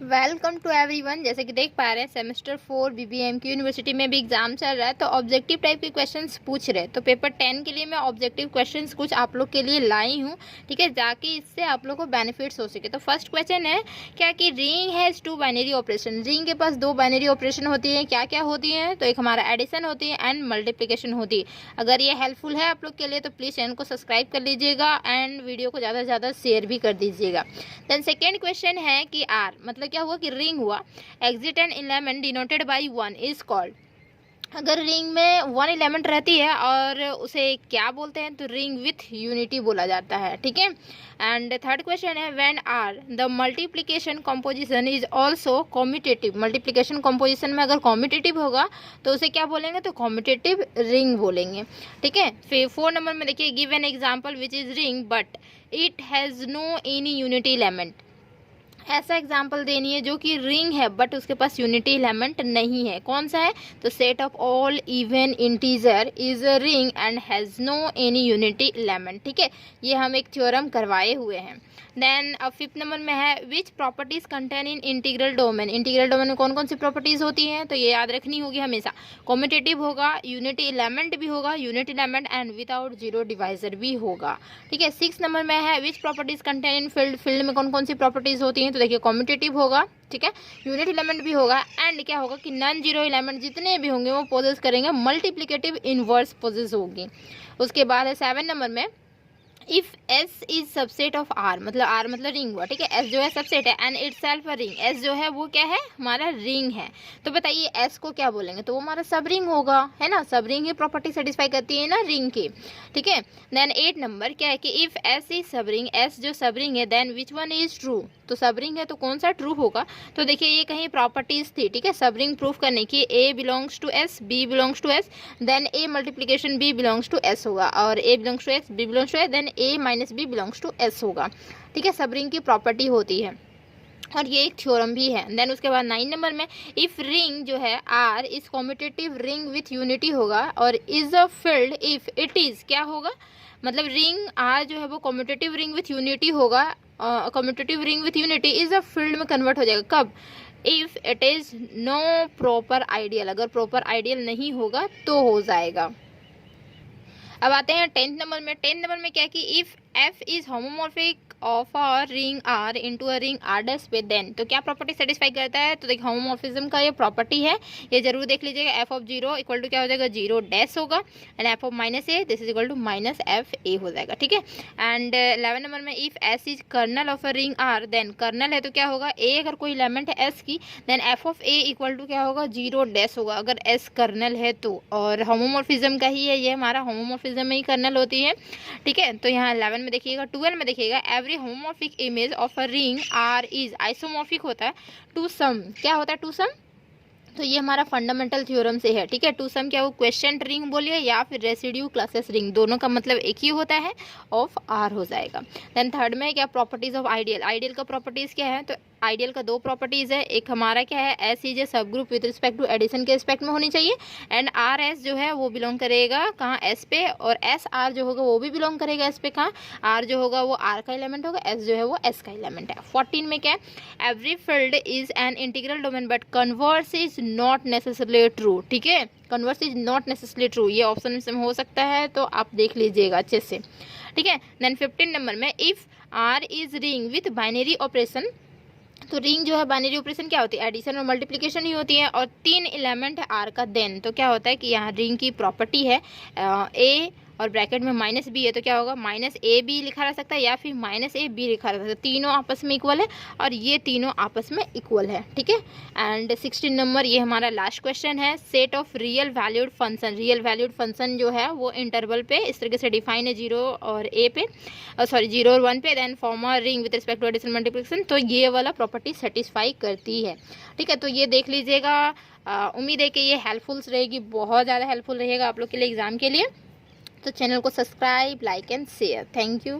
Welcome to everyone. जैसे कि देख पा रहे हैं सेमेस्टर 4 बीबीएम की यूनिवर्सिटी में भी एग्जाम चल रहा है, तो ऑब्जेक्टिव टाइप के क्वेश्चंस पूछ रहे हैं। तो पेपर 10 के लिए मैं ऑब्जेक्टिव क्वेश्चंस कुछ आप लोग के लिए लाई हूँ, ठीक है, ताकि इससे आप लोग को बेनिफिट्स हो सके। तो फर्स्ट क्वेश्चन है क्या कि ring has 2 binary operation. Ring के पास 2 बाइनरी ऑपरेशन होती है। क्या क्या होती है? तो एक हमारा एडिशन होती है एंड मल्टीप्लीकेशन होती है। अगर ये हेल्पफुल है आप लोग के लिए तो प्लीज़ चैनल को सब्सक्राइब कर लीजिएगा एंड वीडियो को ज़्यादा से ज़्यादा शेयर भी कर दीजिएगा। देन सेकेंड क्वेश्चन है कि आर मतलब क्या हुआ कि रिंग हुआ, exit and element denoted by 1 is called. अगर रिंग में 1 एलिमेंट रहती है और उसे क्या बोलते हैं? तो रिंग विथ यूनिटी बोला जाता है, ठीक है। एंड थर्ड क्वेश्चन है when are the multiplication composition is also commutative. Multiplication composition में अगर कॉम्यूटेटिव होगा तो उसे क्या बोलेंगे? तो कॉम्यूटेटिव रिंग बोलेंगे, ठीक है। फिर 4 नंबर में देखिए give an example which is ring but it has no any unity element. ऐसा एग्जाम्पल देनी है जो कि रिंग है बट उसके पास यूनिटी एलिमेंट नहीं है। कौन सा है? तो set of all even integer is a ring and has no any unity element, ठीक है। ये हम एक थ्योरम करवाए हुए हैं। देन अब 5th नंबर में है विच properties contain in integral domain. Integral domain में कौन कौन सी प्रॉपर्टीज होती हैं? तो ये याद रखनी होगी हमेशा। कॉम्यूटेटिव होगा, यूनिटी एलिमेंट भी होगा, unity element and without zero divisor भी होगा, ठीक है। 6th नंबर में है विच properties contain in field. Field में कौन कौन सी प्रॉपर्टीज होती हैं? तो देखिए कॉम्यूटेटिव होगा, ठीक है, यूनिट एलिमेंट भी होगा एंड क्या होगा कि नॉन जीरो एलिमेंट जितने भी होंगे वो पोजेस करेंगे, मल्टीप्लिकेटिव इनवर्स पोजेस होगी। उसके बाद है 7 नंबर में if S is subset of R, मतलब आर मतलब रिंग हुआ, ठीक है। एस जो है सबसेट है and itself a ring. S जो है वो क्या है? हमारा रिंग है। तो बताइए एस को क्या बोलेंगे? तो वो हमारा सब रिंग होगा, है ना। सब रिंग ही प्रॉपर्टी सेटिस्फाई करती है ना रिंग की, ठीक है। देन 8 नंबर क्या है कि if S is subring, S जो सब रिंग है, then which one is true. तो सब रिंग है तो कौन सा ट्रू होगा? तो देखिए ये कहीं प्रॉपर्टीज थी, ठीक है, सब रिंग प्रूफ करने की। A belongs to S, B belongs to S, then A multiplication B belongs to S होगा, और A belongs to S, B belongs to S, then A minus B belongs to S होगा, ठीक है। सब ring की property होती है और ये एक थ्योरम भी है। देन उसके बाद 9 नंबर में इफ रिंग जो है R is commutative ring with unity होगा और is a field if it is क्या होगा? मतलब रिंग आर जो है वो कॉम्यूटेटिव रिंग विथ यूनिटी होगा, commutative ring with unity is a field में कन्वर्ट हो जाएगा। कब? If it is no proper ideal. अगर प्रॉपर आइडियल नहीं होगा तो हो जाएगा। अब आते हैं 10th नंबर में। 10th नंबर में क्या कि if F is homomorphic of a ring R into a ring R dash पे, देन तो क्या प्रॉपर्टी सेटिस्फाई करता है? तो देखिए होमोमॉर्फिज्म का ये प्रॉपर्टी है, ये जरूर देख लीजिएगा। F of zero equal to क्या हो जाएगा? जीरो डैश होगा and F of minus A this is equal to minus F A हो जाएगा, ठीक है। एंड 11 नंबर में if S is kernel of a ring R, then kernel है तो क्या होगा? ए अगर कोई एलिमेंट है एस की, then F of A equal to क्या होगा? जीरो डैश होगा अगर एस कर्नल है तो। और होमोमॉर्फिज्म का ही है ये, हमारा होमोमॉर्फिज्म में ही कर्नल होती है, ठीक है। तो यहाँ 11 में देखिएगा। 12 में देखिएगा every homomorphic image of a ring R is isomorphic होता है टू सम। क्या होता है? To some. तो ये हमारा फंडामेंटल थ्योरम से है, ठीक है। टू सम क्या वो क्वेश्चन रिंग बोलिए या फिर रेसिड्यू क्लासेस रिंग, दोनों का मतलब एक ही होता है, ऑफ आर हो जाएगा। देन थर्ड में क्या प्रॉपर्टीज ऑफ आइडियल। आइडियल का प्रॉपर्टीज क्या है? तो आइडियल का 2 प्रॉपर्टीज है। एक हमारा क्या है? S is a subgroup with respect to addition के रिस्पेक्ट में होनी चाहिए एंड आर एस जो है वो बिलोंग करेगा कहाँ? एस पे, और एस आर जो होगा वो भी बिलोंग करेगा एस पे। कहाँ? आर जो होगा वो आर का एलिमेंट होगा, एस जो है वो एस का एलिमेंट है। 14 में क्या है? Every field is an integral domain but converse is not necessarily true, ठीक है। Converse is not necessarily true, ये ऑप्शन में हो सकता है तो आप देख लीजिएगा अच्छे से, ठीक है। देन 15 नंबर में if R is ring with binary operation, तो रिंग जो है बाइनरी ऑपरेशन क्या होती है? एडिशन और मल्टीप्लिकेशन ही होती है और 3 एलिमेंट है आर का, देन तो क्या होता है कि यहाँ रिंग की प्रॉपर्टी है ए और ब्रैकेट में माइनस बी है तो क्या होगा? माइनस ए बी लिखा रह सकता है या फिर माइनस ए बी लिखा रह सकता है। तीनों आपस में इक्वल है और ये तीनों आपस में इक्वल है, ठीक है। एंड 16 नंबर ये हमारा लास्ट क्वेश्चन है set of real valued function. Real valued function जो है वो इंटरवल पे इस तरीके से डिफाइन है, 0 और ए पे, सॉरी 0 और 1 पे, then form a ring with respect to addition multiplication. तो ये वाला प्रॉपर्टी सेटिस्फाई करती है, ठीक है। तो ये देख लीजिएगा। उम्मीद है कि ये हेल्पफुल रहेगी, बहुत ज़्यादा हेल्पफुल रहेगा आप लोग के लिए एग्जाम के लिए। तो चैनल को subscribe, like and share. Thank you.